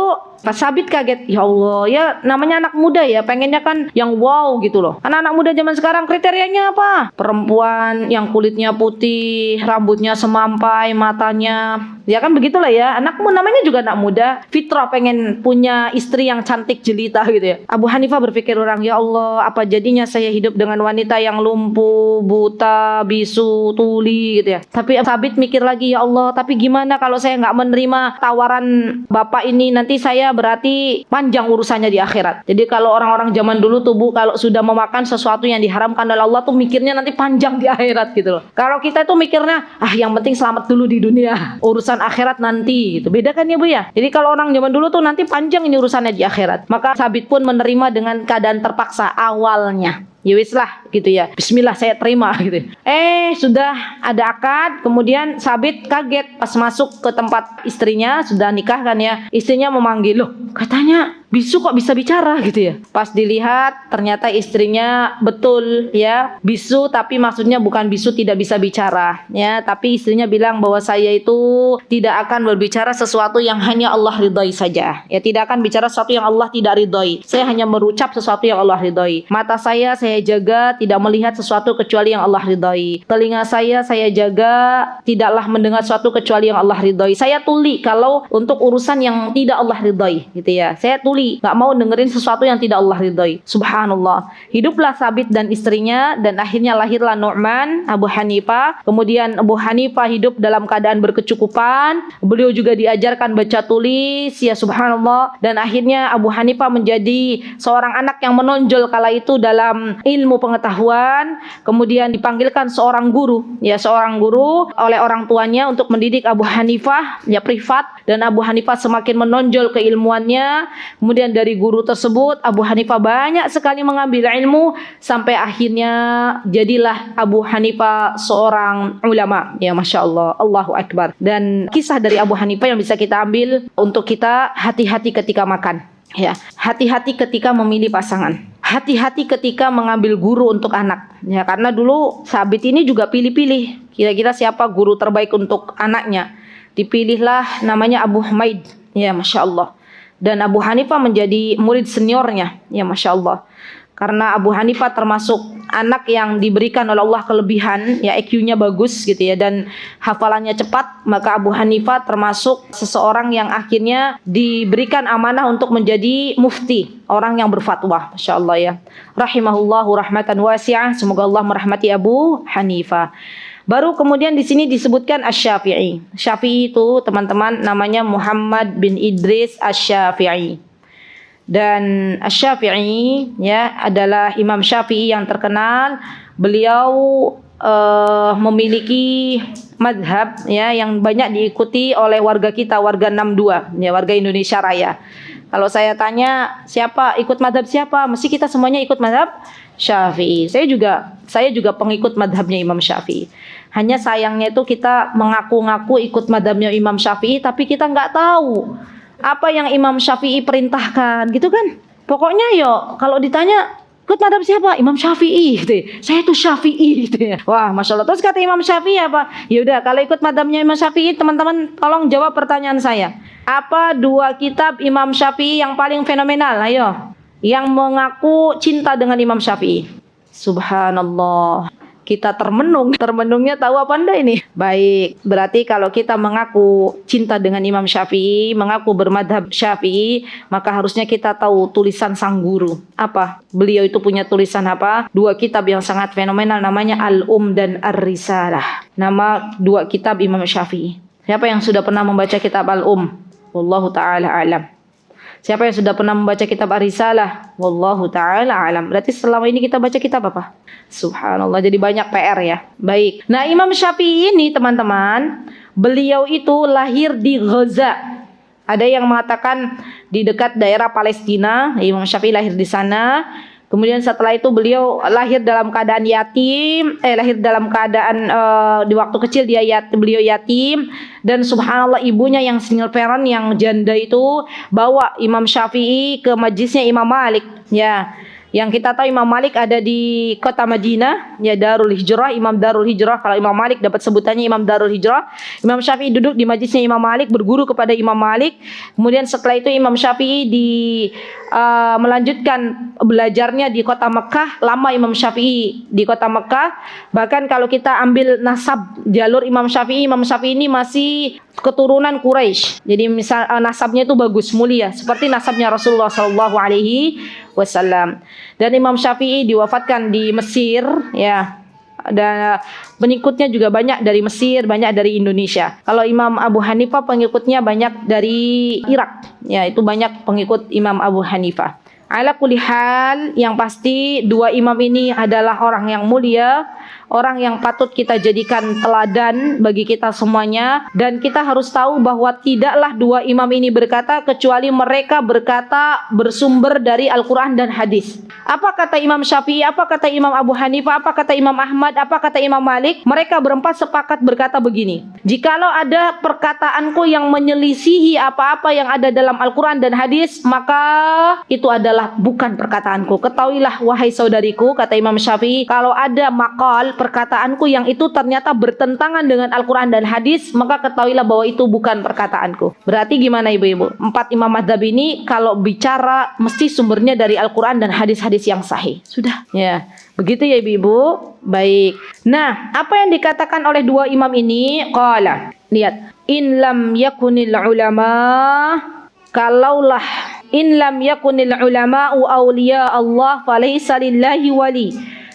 Pak Thabit kaget, ya Allah, ya namanya anak muda ya, pengennya kan yang wow gitu loh. Karena anak muda zaman sekarang kriterianya apa? Perempuan yang kulitnya putih, rambutnya semampai, matanya, ya kan begitulah ya. Anakmu namanya juga anak muda, fitrah pengen punya istri yang cantik jelita gitu ya. Abu Hanifah berpikir orang, ya Allah, apa jadinya saya hidup dengan wanita yang lumpuh, buta, bisu, tuli gitu ya. Tapi Thabit mikir lagi, ya Allah, tapi gimana kalau saya nggak menerima tawaran bapak ini, nanti saya berarti panjang urusannya di akhirat. Jadi kalau orang-orang zaman dulu tuh Bu, kalau sudah memakan sesuatu yang diharamkan oleh Allah tuh mikirnya nanti panjang di akhirat gitu loh. Kalau kita tuh mikirnya, yang penting selamat dulu di dunia, urusan akhirat nanti gitu. Beda kan ya Bu ya? Jadi kalau orang zaman dulu tuh nanti panjang ini urusannya di akhirat. Maka Thabit pun menerima dengan keadaan terpaksa awalnya. Ya wis lah, gitu ya. Bismillah saya terima gitu. Sudah ada akad, kemudian Sabit kaget pas masuk ke tempat istrinya, sudah nikah kan ya. Istrinya memanggil, loh katanya bisu kok bisa bicara gitu ya. Pas dilihat ternyata istrinya betul ya bisu, tapi maksudnya bukan bisu tidak bisa bicara ya, tapi istrinya bilang bahwa saya itu tidak akan berbicara sesuatu yang hanya Allah ridhoi saja ya, tidak akan bicara sesuatu yang Allah tidak ridhoi. Saya hanya merucap sesuatu yang Allah ridhoi. Mata saya jaga tidak melihat sesuatu kecuali yang Allah ridhoi. Telinga saya jaga tidaklah mendengar sesuatu kecuali yang Allah ridhoi. Saya tuli kalau untuk urusan yang tidak Allah ridhoi gitu ya. Saya tuli, nggak mau dengerin sesuatu yang tidak Allah ridhoi. Subhanallah. Hiduplah Sabit dan istrinya, dan akhirnya lahirlah Nu'man, Abu Hanifah. Kemudian Abu Hanifah hidup dalam keadaan berkecukupan. Beliau juga diajarkan baca tulis ya, subhanallah. Dan akhirnya Abu Hanifah menjadi seorang anak yang menonjol kala itu dalam ilmu pengetahuan. Kemudian dipanggilkan seorang guru oleh orang tuanya untuk mendidik Abu Hanifah ya, privat. Dan Abu Hanifah semakin menonjol keilmuannya. Kemudian dari guru tersebut Abu Hanifah banyak sekali mengambil ilmu sampai akhirnya jadilah Abu Hanifah seorang ulama ya, Masya Allah, Allahu Akbar. Dan kisah dari Abu Hanifah yang bisa kita ambil untuk kita, hati-hati ketika makan ya, hati-hati ketika memilih pasangan, hati-hati ketika mengambil guru untuk anak ya, karena dulu Sabit ini juga pilih-pilih kira-kira siapa guru terbaik untuk anaknya. Dipilihlah namanya Abu Humaid ya, Masya Allah. Dan Abu Hanifah menjadi murid seniornya ya, Masya Allah. Karena Abu Hanifah termasuk anak yang diberikan oleh Allah kelebihan ya, IQ-nya bagus gitu ya, dan hafalannya cepat. Maka Abu Hanifah termasuk seseorang yang akhirnya diberikan amanah untuk menjadi mufti, orang yang berfatwa, Masya Allah ya. Rahimahullahu rahmatan wasi'ah. Semoga Allah merahmati Abu Hanifah. Baru kemudian di sini disebutkan Asy-Syafi'i. Syafi'i itu teman-teman namanya Muhammad bin Idris Asy-Syafi'i. Dan Asy-Syafi'i ya adalah Imam Syafi'i yang terkenal. Beliau memiliki madhab ya yang banyak diikuti oleh warga kita, warga 62 ya, warga Indonesia Raya. Kalau saya tanya siapa ikut madhab siapa, mesti kita semuanya ikut madhab Syafi'i. Saya juga pengikut madhabnya Imam Syafi'i. Hanya sayangnya itu kita mengaku-ngaku ikut madhabnya Imam Syafi'i, tapi kita nggak tahu apa yang Imam Syafi'i perintahkan, gitu kan? Pokoknya kalau ditanya ikut madhab siapa? Imam Syafi'i gitu ya. Saya itu Syafi'i gitu ya. Wah, Masya Allah. Terus kata Imam Syafi'i apa? Ya udah, kalau ikut madhabnya Imam Syafi'i, teman-teman tolong jawab pertanyaan saya. Apa 2 kitab Imam Syafi'i yang paling fenomenal? Ayo. Yang mengaku cinta dengan Imam Syafi'i. Subhanallah. Kita termenungnya tahu apa anda ini? Baik, berarti kalau kita mengaku cinta dengan Imam Syafi'i, mengaku bermadhab Syafi'i, maka harusnya kita tahu tulisan sang guru. Apa? Beliau itu punya tulisan apa? 2 kitab yang sangat fenomenal, namanya dan Ar-Risalah. Nama 2 kitab Imam Syafi'i. Siapa yang sudah pernah membaca kitab Wallahu ta'ala a'lam. Siapa yang sudah pernah membaca kitab Ar-Risalah? Wallahu ta'ala a'lam. Berarti selama ini kita baca kitab apa? Subhanallah, jadi banyak PR ya. Baik. Nah, Imam Syafi'i ini teman-teman, beliau itu lahir di Gaza. Ada yang mengatakan di dekat daerah Palestina. Imam Syafi'i lahir di sana. Kemudian setelah itu beliau lahir dalam keadaan yatim, di waktu kecil beliau yatim, dan subhanallah ibunya yang single parent, yang janda itu bawa Imam Syafi'i ke majlisnya Imam Malik ya. Yang kita tahu Imam Malik ada di kota Madinah ya, Darul Hijrah, Imam Darul Hijrah. Kalau Imam Malik dapat sebutannya Imam Darul Hijrah. Imam Syafi'i duduk di majlisnya Imam Malik, berguru kepada Imam Malik. Kemudian setelah itu Imam Syafi'i melanjutkan belajarnya di kota Mekah. Lama Imam Syafi'i di kota Mekah. Bahkan kalau kita ambil nasab jalur Imam Syafi'i ini masih keturunan Quraisy. Jadi misal nasabnya itu bagus, mulia, seperti nasabnya Rasulullah SAW. Dan Imam Syafi'i diwafatkan di Mesir ya. Dan pengikutnya juga banyak dari Mesir, banyak dari Indonesia. Kalau Imam Abu Hanifah pengikutnya banyak dari Irak ya, itu banyak pengikut Imam Abu Hanifah. Ala kulli hal, yang pasti 2 imam ini adalah orang yang mulia, orang yang patut kita jadikan teladan bagi kita semuanya. Dan kita harus tahu bahwa tidaklah dua imam ini berkata kecuali mereka berkata bersumber dari Al-Quran dan hadis. Apa kata Imam Syafi'i, apa kata Imam Abu Hanifah, apa kata Imam Ahmad, apa kata Imam Malik? Mereka berempat sepakat berkata begini, jikalau ada perkataanku yang menyelisihi apa-apa yang ada dalam Al-Quran dan hadis, maka itu adalah bukan perkataanku. Ketahuilah wahai saudariku, kata Imam Syafi'i, kalau ada maqal perkataanku yang itu ternyata bertentangan dengan Al-Quran dan hadis, maka ketahuilah bahwa itu bukan perkataanku. Berarti gimana ibu-ibu? 4 imam mazhab ini kalau bicara mesti sumbernya dari Al-Quran dan hadis-hadis yang sahih. Sudah ya, begitu ya ibu-ibu. Baik. Nah, apa yang dikatakan oleh dua imam ini? Qala, lihat, in lam yakunil ulama, kalaulah in lam yakunil ulama'u awliya Allah falaysa lillahi wali.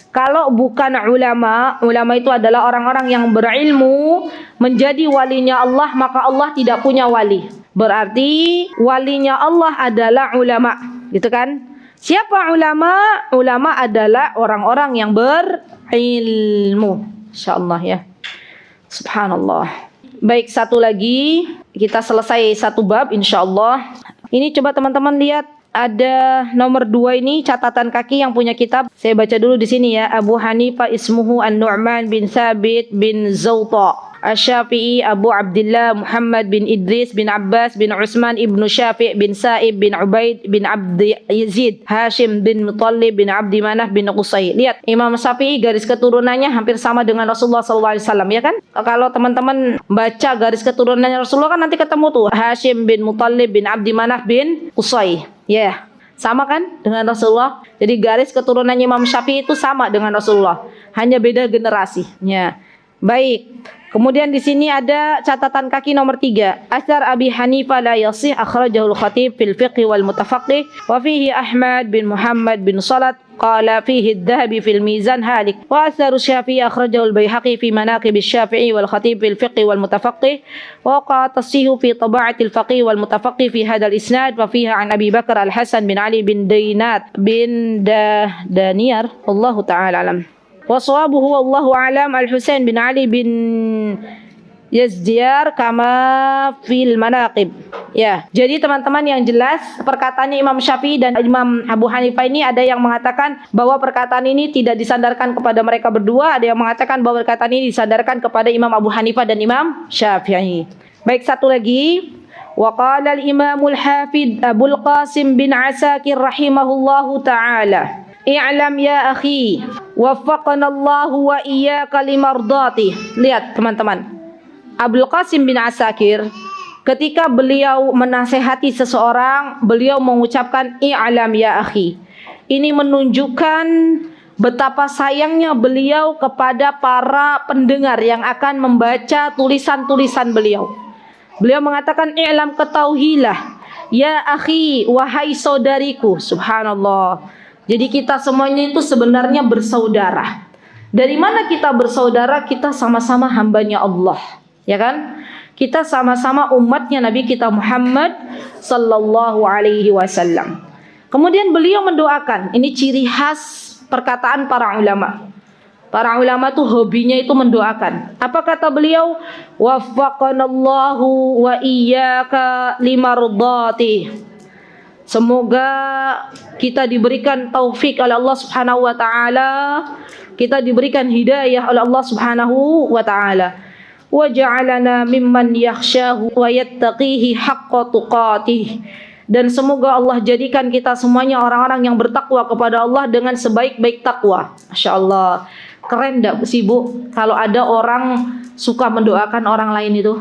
Kalau bukan ulama, ulama itu adalah orang-orang yang berilmu menjadi walinya Allah, maka Allah tidak punya wali. Berarti walinya Allah adalah ulama, gitu kan? Siapa ulama? Ulama adalah orang-orang yang berilmu. Insyaallah ya. Subhanallah. Baik, satu lagi, kita selesai satu bab insyaallah. Ini coba teman-teman lihat, ada nomor 2 ini catatan kaki yang punya kitab. Saya baca dulu di sini ya. Abu Hanifah ismuhu An-Nu'man bin Thabit bin Zawta. Asy-Syafi'i Abu Abdullah Muhammad bin Idris bin Abbas bin Utsman ibnu Syafi' bin Sa'ib bin Ubaid bin Abdi Yazid Hashim bin Muttalib bin Abdi Manaf bin Qusay. Lihat, Imam Syafi'i garis keturunannya hampir sama dengan Rasulullah SAW, ya kan? Kalau teman-teman baca garis keturunannya Rasulullah kan nanti ketemu tuh Hashim bin Muttalib bin Abdi Manaf bin Qusay. Ya, sama kan dengan Rasulullah. Jadi garis keturunannya Imam Syafi'i itu sama dengan Rasulullah, hanya beda generasi. Ya. Baik. Kemudian di sini ada catatan kaki nomor 3. Athar Abi Hanifah la yasih, akhrajahu al-Khatib fil fiqh wal mutafaqih wa fihi Ahmad bin Muhammad bin Salat qala fihi adh-Dhahabi fil Mizan halik wa athar Syafi'i akhrajahu al-Baihaqi fi manaqib asy-Syafi'i wal Khatib fil fiqh wal mutafaqih wa qa'a tasihu fi taba'at al-faqih wal mutafaqih fi hadha al-isnad wa fiha an Abi Bakar al-Hasan bin Ali bin Dainat bin Daniyar wallahu ta'ala alam. Waswabuhu wallahu alam Al-Husain bin Ali bin Yazdiar kama fil manaqib. Ya, jadi teman-teman yang jelas perkataannya Imam Syafi'i dan Imam Abu Hanifah ini ada yang mengatakan bahwa perkataan ini tidak disandarkan kepada mereka berdua, ada yang mengatakan bahwa perkataan ini disandarkan kepada Imam Abu Hanifah dan Imam Syafi'i. Baik, satu lagi. Wa qala al-Imamul Hafidh Abul Qasim bin Asakir rahimahullahu ta'ala, i'lam ya akhi, waffaqanallahu wa iyyaka limardati. Lihat teman-teman, Abdul Qasim bin Asakir ketika beliau menasehati seseorang, beliau mengucapkan i'lam ya akhi. Ini menunjukkan betapa sayangnya beliau kepada para pendengar yang akan membaca tulisan-tulisan beliau. Beliau mengatakan i'lam, ketahuilah ya akhi, wahai saudariku. Subhanallah. Jadi kita semuanya itu sebenarnya bersaudara. Dari mana kita bersaudara? Kita sama-sama hambanya Allah, ya kan? Kita sama-sama umatnya Nabi kita Muhammad sallallahu alaihi wasallam. Kemudian beliau mendoakan. Ini ciri khas perkataan para ulama. Para ulama tuh hobinya itu mendoakan. Apa kata beliau? Waffaqanallahu wa iyyaka limardati. Semoga kita diberikan taufik oleh Allah Subhanahu wa taala, kita diberikan hidayah oleh Allah Subhanahu wa taala. Wa ja'alana mimman yakhshahu wa yattaqihi haqqa tuqatih. Dan semoga Allah jadikan kita semuanya orang-orang yang bertakwa kepada Allah dengan sebaik-baik takwa. Masyaallah. Keren enggak sih Bu kalau ada orang suka mendoakan orang lain itu?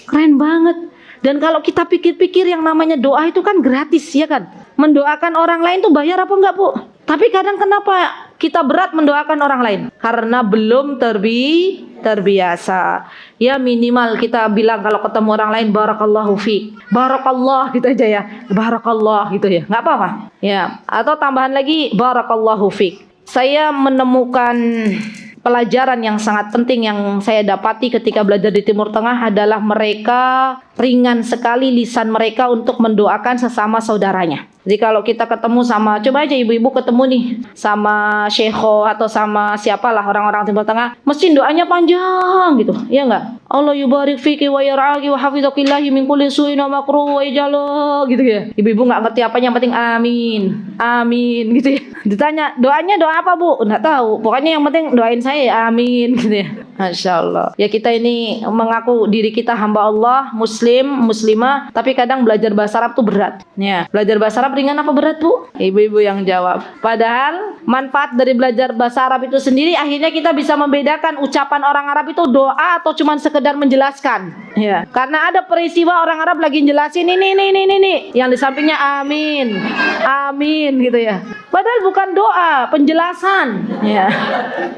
Keren banget. Dan kalau kita pikir-pikir yang namanya doa itu kan gratis, ya kan? Mendoakan orang lain tuh bayar apa enggak, Bu? Tapi kadang kenapa kita berat mendoakan orang lain? Karena belum terbiasa. Ya minimal kita bilang kalau ketemu orang lain barakallahu fiik. Barakallah gitu aja ya. Barakallah gitu ya. Enggak apa-apa. Ya, atau tambahan lagi barakallahu fiik. Saya menemukan pelajaran yang sangat penting yang saya dapati ketika belajar di Timur Tengah adalah mereka ringan sekali lisan mereka untuk mendoakan sesama saudaranya. Jadi kalau kita ketemu sama, coba aja ibu-ibu ketemu nih sama syekho atau sama siapalah orang-orang Timur Tengah, mesti doanya panjang gitu, ya enggak? Allah yubarik fiki wa yar'aki wa hafizakillahi min kulli su'in wa makruh wa ijalo gitu ya. Ibu-ibu enggak ngerti apa, yang penting amin. Amin gitu ya. Ditanya, doanya doa apa Bu? Enggak tahu. Pokoknya yang penting doain saya ya amin gitu ya. Masya Allah. Ya kita ini mengaku diri kita hamba Allah, muslim, muslimah, tapi kadang belajar bahasa Arab tuh berat. Ya, belajar bahasa Arab ringan apa berat Bu? Ibu-ibu yang jawab. Padahal manfaat dari belajar bahasa Arab itu sendiri akhirnya kita bisa membedakan ucapan orang Arab itu doa atau cuma sekedar menjelaskan. Ya, karena ada peristiwa orang Arab lagi jelasin ini, yang di sampingnya amin, amin gitu ya. Padahal bukan doa, penjelasan. Ya,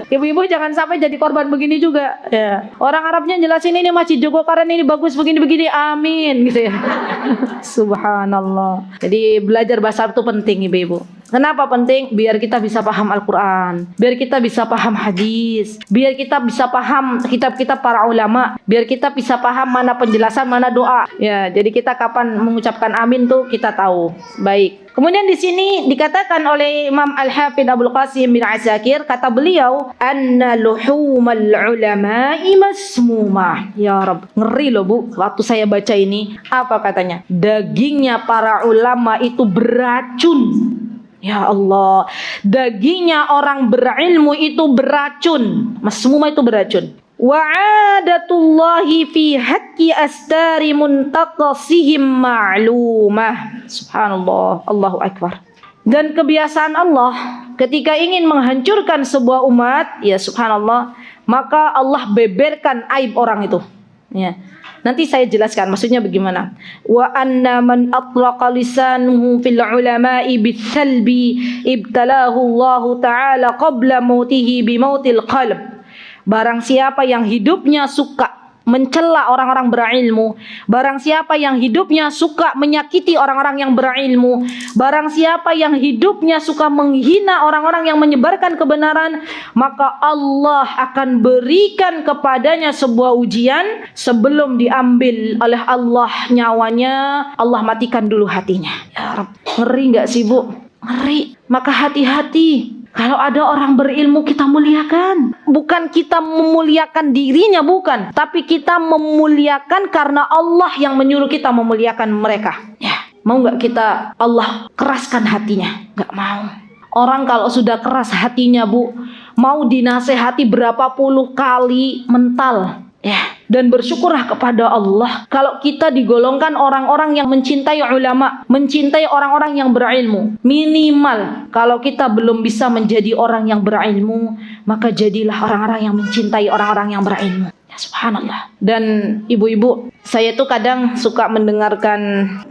ibu-ibu jangan sampai jadi korban begini juga. Ya, orang Arabnya jelasin ini Masjid Jogokaren ini bagus begini-begini, amin gitu ya. Subhanallah. Jadi belajar bahasa Arab itu penting ibu-ibu. Kenapa penting? Biar kita bisa paham Al-Quran, biar kita bisa paham hadis, biar kita bisa paham kitab-kitab para ulama, biar kita bisa paham mana penjelasan, mana doa. Ya, jadi kita kapan mengucapkan amin tuh kita tahu. Baik. Kemudian di sini dikatakan oleh Imam Al-Hafidz Abdul Qasim bin Asakir, kata beliau, anna luhumal ulama'i masmumah. Ya Rabb, ngeri loh Bu, waktu saya baca ini. Apa katanya? Dagingnya para ulama itu beracun. Ya Allah, dagingnya orang berilmu itu beracun. Masmumah itu beracun. Wa'adatullahi fi haqqi astari muntaqasihim ma'lumah. Subhanallah, Allahu Akbar. Dan kebiasaan Allah ketika ingin menghancurkan sebuah umat, ya subhanallah, maka Allah beberkan aib orang itu. Ya. Nanti saya jelaskan maksudnya bagaimana. Wa anna man atlaqa lisanuhu fil ulama'i bithalbi ibtalahu Allah taala qabla mautihi bi mautil qalb. Barang siapa yang hidupnya suka mencela orang-orang berilmu, barang siapa yang hidupnya suka menyakiti orang-orang yang berilmu, barang siapa yang hidupnya suka menghina orang-orang yang menyebarkan kebenaran, maka Allah akan berikan kepadanya sebuah ujian sebelum diambil oleh Allah nyawanya, Allah matikan dulu hatinya. Ya Rabb, ngeri gak sih Bu? Ngeri. Maka hati-hati. Kalau ada orang berilmu kita muliakan. Bukan kita memuliakan dirinya, bukan. Tapi kita memuliakan karena Allah yang menyuruh kita memuliakan mereka. Ya, mau gak kita Allah keraskan hatinya? Gak mau. Orang kalau sudah keras hatinya Bu, mau dinasehati berapa puluh kali mental. Ya, dan bersyukurlah kepada Allah kalau kita digolongkan orang-orang yang mencintai ulama, mencintai orang-orang yang berilmu. Minimal kalau kita belum bisa menjadi orang yang berilmu, maka jadilah orang-orang yang mencintai orang-orang yang berilmu. Ya, subhanallah. Dan ibu-ibu, saya tuh kadang suka mendengarkan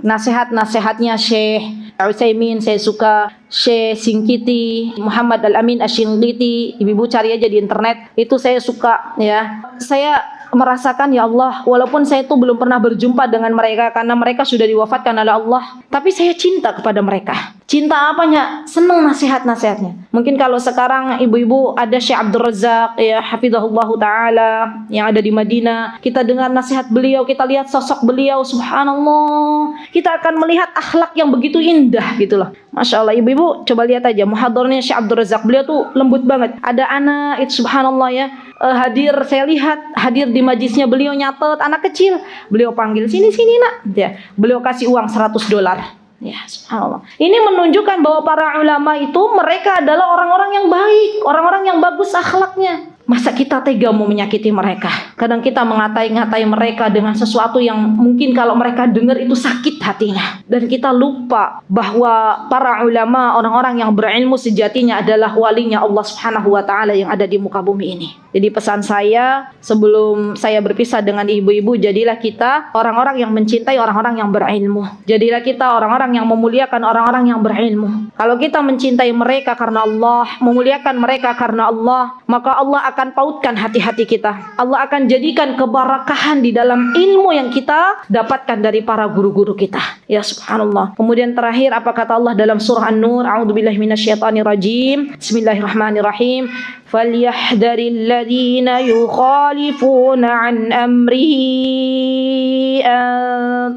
nasihat-nasihatnya Syekh Utsaimin, saya suka Syekh Singkiti, Muhammad Al-Amin Asy-Shinqiti. Ibu-ibu cari aja di internet. Itu saya suka ya. Saya merasakan ya Allah, walaupun saya itu belum pernah berjumpa dengan mereka karena mereka sudah diwafatkan oleh Allah, tapi saya cinta kepada mereka. Cinta apanya? Senang nasihat-nasihatnya. Mungkin kalau sekarang ibu-ibu ada Syekh Abdul Razak ya hafizahullahu taala yang ada di Madinah, kita dengar nasihat beliau, kita lihat sosok beliau, subhanallah, kita akan melihat akhlak yang begitu indah gitu loh. Masya Allah, ibu-ibu coba lihat aja muhadharnya Syekh Abdul Razak, beliau tuh lembut banget. Ada anak itu subhanallah ya, hadir, saya lihat hadir di majlisnya beliau, nyatet anak kecil, beliau panggil sini nak ya, beliau kasih uang $100. Ya, subhanallah. Ini menunjukkan bahwa para ulama itu mereka adalah orang-orang yang baik, orang-orang yang bagus akhlaknya. Masa kita tega mau menyakiti mereka? Kadang kita mengatai-ngatai mereka dengan sesuatu yang mungkin kalau mereka dengar itu sakit hatinya. Dan kita lupa bahwa para ulama, orang-orang yang berilmu sejatinya adalah walinya Allah Subhanahu wa taala yang ada di muka bumi ini. Jadi pesan saya sebelum saya berpisah dengan ibu-ibu, jadilah kita orang-orang yang mencintai orang-orang yang berilmu. Jadilah kita orang-orang yang memuliakan orang-orang yang berilmu. Kalau kita mencintai mereka karena Allah, memuliakan mereka karena Allah, maka Allah Allah akan pautkan hati-hati kita. Allah akan jadikan keberkahan di dalam ilmu yang kita dapatkan dari para guru-guru kita. Ya subhanallah. Kemudian terakhir apa kata Allah dalam surah An-Nur? A'udzubillahi minasyaitonirrajim. Bismillahirrahmanirrahim. Falyahdharil ladzina yukhalifuna an amrihi an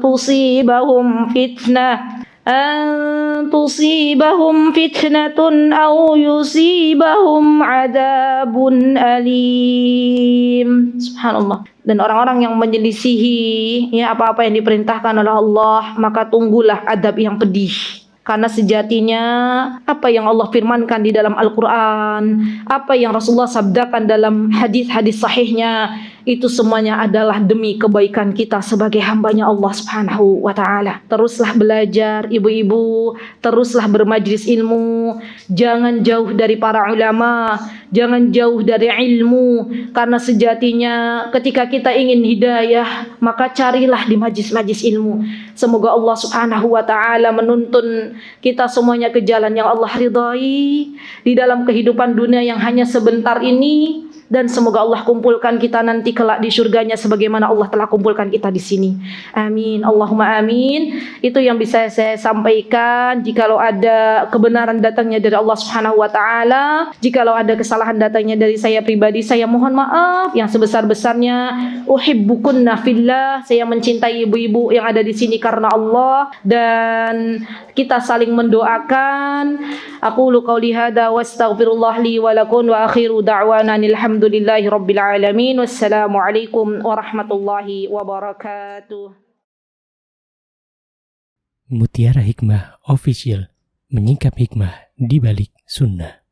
tusibahum fitnatun aw yusibahum adzabun alim. Subhanallah. Dan orang-orang yang menyelisihi apa-apa yang diperintahkan oleh Allah, maka tunggulah adab yang pedih. Karena sejatinya apa yang Allah firmankan di dalam Al-Quran, apa yang Rasulullah sabdakan dalam hadis-hadis sahihnya, itu semuanya adalah demi kebaikan kita sebagai hambanya Allah Subhanahu wa ta'ala. Teruslah belajar ibu-ibu, teruslah bermajlis ilmu, jangan jauh dari para ulama, jangan jauh dari ilmu, karena sejatinya ketika kita ingin hidayah, maka carilah di majlis-majlis ilmu. Semoga Allah Subhanahu wa ta'ala menuntun kita semuanya ke jalan yang Allah ridai di dalam kehidupan dunia yang hanya sebentar ini. Dan semoga Allah kumpulkan kita nanti kelak di surganya sebagaimana Allah telah kumpulkan kita di sini. Amin. Allahumma amin. Itu yang bisa saya sampaikan. Jikalau ada kebenaran datangnya dari Allah Subhanahu wa taala, jikalau ada kesalahan datangnya dari saya pribadi, saya mohon maaf yang sebesar-besarnya. Uhibbukunna fillah. Saya mencintai ibu-ibu yang ada di sini karena Allah, dan kita saling mendoakan. Aqulu qauli hadza wa astaghfirullah li wa lakum wa akhiru da'wana alhamdulillahi rabbil alamin. Wassalamualaikum warahmatullahi wabarakatuh. Mutiara Hikmah Official, menyingkap hikmah di balik sunnah.